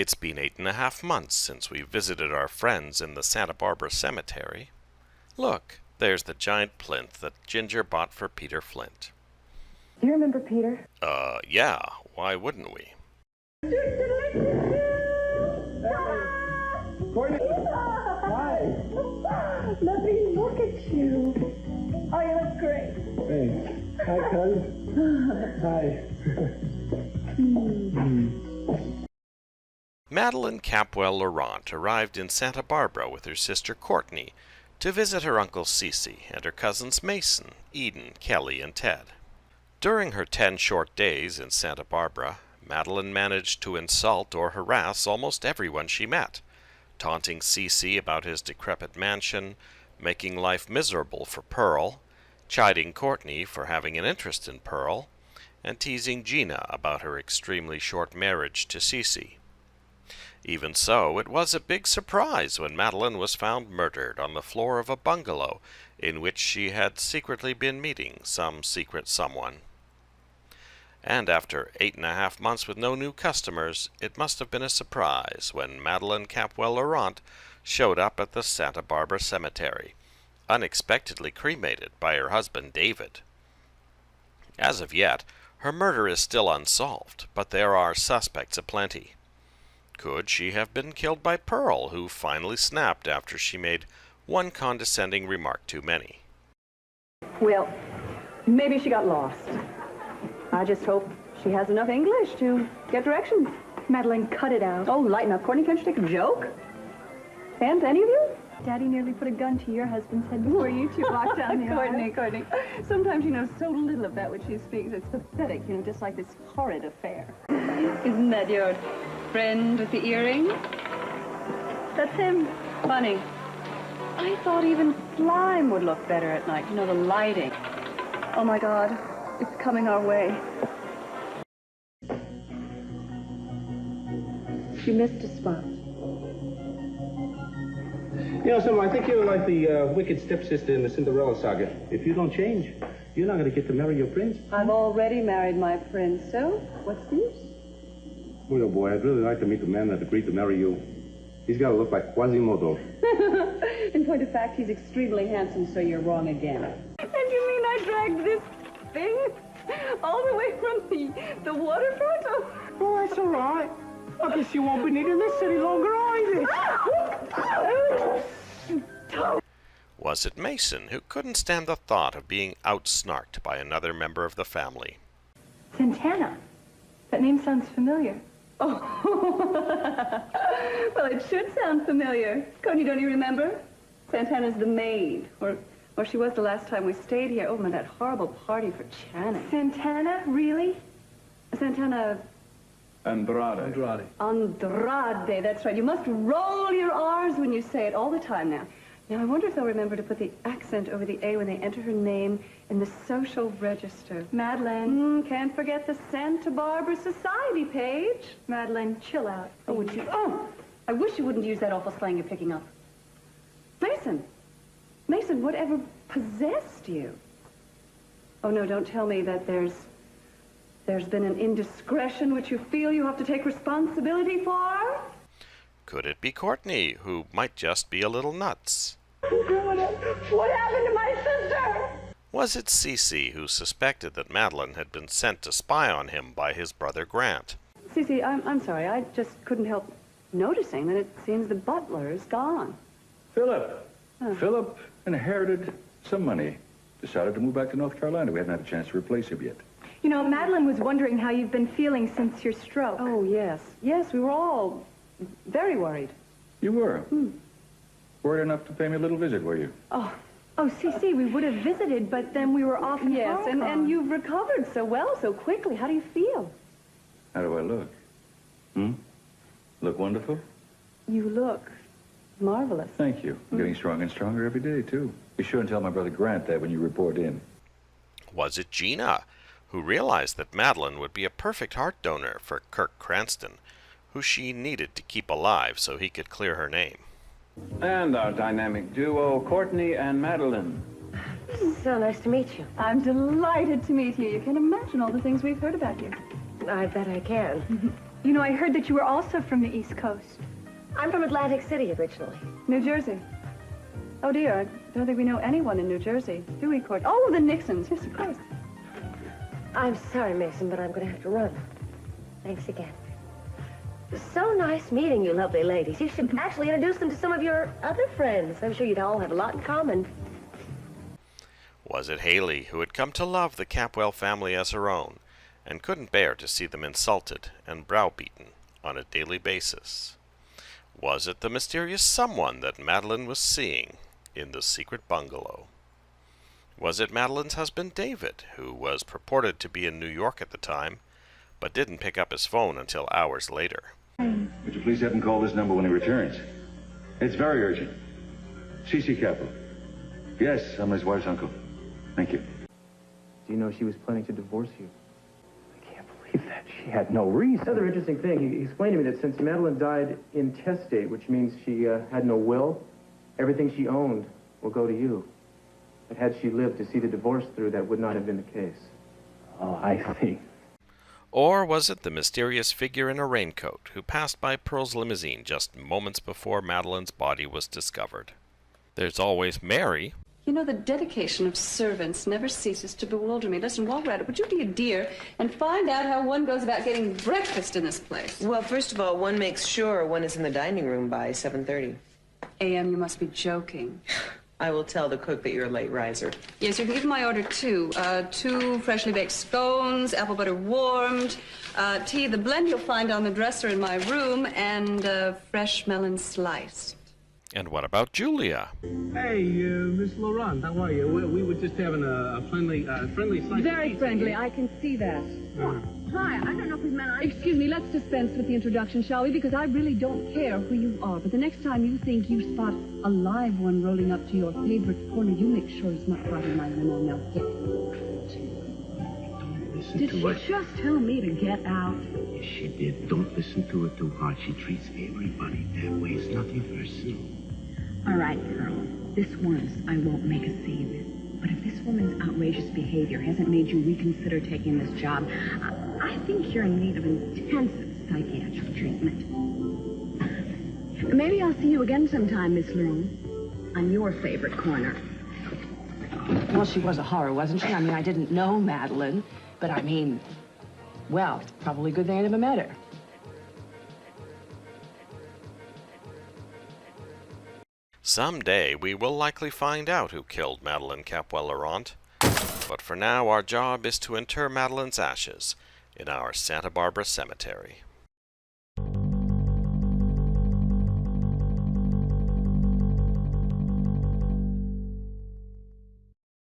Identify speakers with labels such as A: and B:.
A: It's been 8.5 months since we visited our friends in the Santa Barbara cemetery. Look, there's the giant plinth that Ginger bought for Peter Flint.
B: Do you remember Peter?
A: Yeah. Why wouldn't we?
C: Courtney! Hi!
B: Let me look at you. Oh, you look great.
C: Hey. Hi, cuz. Hi.
A: Madeline Capwell Laurent arrived in Santa Barbara with her sister Courtney to visit her Uncle Cece and her cousins Mason, Eden, Kelly, and Ted. During her 10 short days in Santa Barbara, Madeline managed to insult or harass almost everyone she met, taunting Cece about his decrepit mansion, making life miserable for Pearl, chiding Courtney for having an interest in Pearl, and teasing Gina about her extremely short marriage to Cece. Even so, it was a big surprise when Madeline was found murdered on the floor of a bungalow in which she had secretly been meeting some secret someone. And after 8.5 months with no new customers, it must have been a surprise when Madeline Capwell Laurent showed up at the Santa Barbara cemetery, unexpectedly cremated by her husband David. As of yet, her murder is still unsolved, but there are suspects aplenty. Could she have been killed by Pearl, who finally snapped after she made one condescending remark too many?
B: Well, maybe she got lost. I just hope she has enough English to get directions.
D: Madeline, cut it out.
B: Oh, lighten up, Courtney. Can't you take a joke? Can't any of you?
D: Daddy nearly put a gun to your husband's head before you two walked down the aisle.
B: Courtney. Sometimes you know so little of that which she speaks. It's pathetic, you know, just like this horrid affair. Isn't that your friend with the earring?
D: That's him.
B: Funny. I thought even slime would look better at night. You know, the lighting.
D: Oh, my God. It's coming our way.
B: You missed a spot.
C: You know, Simba, I think you're like the wicked stepsister in the Cinderella saga. If you don't change, you're not going to get to marry your prince.
B: I've already married my prince, so what's the use?
C: Well, boy, I'd really like to meet the man that agreed to marry you. He's got to look like Quasimodo.
B: In point of fact, he's extremely handsome, so you're wrong again. And you mean I dragged this thing all the way from the waterfront?
E: Oh, that's all right. I guess you won't be needing this any longer either.
A: Was it Mason who couldn't stand the thought of being outsnarked by another member of the family?
D: Santana. That name sounds familiar.
B: Oh, well, it should sound familiar. Coney, don't you remember? Santana's the maid, or she was the last time we stayed here. Oh, man, that horrible party for Channing.
D: Santana? Really?
B: Santana...
E: Andrade.
B: Andrade, that's right. You must roll your R's when you say it all the time now. Now, I wonder if they'll remember to put the accent over the A when they enter her name in the social register.
D: Madeline.
B: Can't forget the Santa Barbara Society page.
D: Madeline, chill out.
B: Oh, would you? Oh, I wish you wouldn't use that awful slang you're picking up. Mason, whatever possessed you? Oh, no, don't tell me that there's been an indiscretion which you feel you have to take responsibility for?
A: Could it be Courtney, who might just be a little nuts?
B: What happened to my sister?
A: Was it Cece who suspected that Madeline had been sent to spy on him by his brother Grant?
B: Cece, I'm sorry. I just couldn't help noticing that it seems the butler is gone.
F: Philip. Philip inherited some money. Decided to move back to North Carolina. We haven't had a chance to replace him yet.
D: You know, Madeline was wondering how you've been feeling since your stroke.
B: Oh, yes. Yes, we were all very worried.
F: You were? Worried enough to pay me a little visit, were you?
D: Oh, Cece, we would have visited, but then we were off in
B: Yes,
D: Hong Kong.
B: and you've recovered so well, so quickly. How do you feel?
F: How do I look? Look wonderful?
B: You look marvelous.
F: Thank you. I'm getting stronger and stronger every day, too. Be sure and tell my brother Grant that when you report in.
A: Was it Gina, who realized that Madeline would be a perfect heart donor for Kirk Cranston, who she needed to keep alive so he could clear her name?
G: And our dynamic duo, Courtney and Madeline.
H: So nice to meet you.
B: I'm delighted to meet you. You can imagine all the things we've heard about you.
H: I bet I can.
D: You know, I heard that you were also from the East Coast.
H: I'm from Atlantic City originally.
B: New Jersey. Oh, dear, I don't think we know anyone in New Jersey, do we, Court? Oh, the Nixons. Yes, of course.
H: I'm sorry, Mason, but I'm going to have to run. Thanks again. So nice meeting you, lovely ladies. You should actually introduce them to some of your other friends. I'm sure you'd all have a lot in common.
A: Was it Haley, who had come to love the Capwell family as her own, and couldn't bear to see them insulted and browbeaten on a daily basis? Was it the mysterious someone that Madeline was seeing in the secret bungalow? Was it Madeline's husband David, who was purported to be in New York at the time, but didn't pick up his phone until hours later?
F: Would you please have him call this number when he returns? It's very urgent. C.C. Capwell. Yes, I'm his wife's uncle. Thank you.
I: Do you know she was planning to divorce you? I can't believe that. She had no reason. Another interesting thing, he explained to me that since Madeline died intestate, which means she had no will, everything she owned will go to you. But had she lived to see the divorce through, that would not have been the case. Oh, I see.
A: Or was it the mysterious figure in a raincoat who passed by Pearl's limousine just moments before Madeline's body was discovered? There's always Mary.
B: You know, the dedication of servants never ceases to bewilder me. Listen, while we're at it, would you be a dear and find out how one goes about getting breakfast in this place?
J: Well, first of all, one makes sure one is in the dining room by 7:30.
B: A.M., you must be joking.
J: I will tell the cook that you're a late riser.
B: Yes, you can give my order, too. 2 freshly baked scones, apple butter warmed, tea, the blend you'll find on the dresser in my room, and fresh melon sliced.
A: And what about Julia?
C: Hey, Miss Laurent, how are you? We were just having a friendly slice.
B: Very friendly, I can see that.
D: Hi, I don't know if we've met. Excuse me, let's dispense with the introduction, shall we? Because I really don't care who you are. But the next time you think you spot a live one rolling up to your favorite corner, you make sure it's not driving my limo now. Did she just tell me to get out?
E: Yes, she did. Don't listen to her too hard. She treats everybody that way. It's nothing personal.
K: All right, Pearl. This once, I won't make a scene. But if this woman's outrageous behavior hasn't made you reconsider taking this job, I think you're in need of intensive psychiatric treatment. Maybe I'll see you again sometime, Miss Laurent, on your favorite corner.
J: Well, she was a horror, wasn't she? I mean, I didn't know Madeline, but I mean, well, probably good they never met her.
A: Someday we will likely find out who killed Madeline Capwell Laurent. But for now, our job is to inter Madeline's ashes in our Santa Barbara cemetery.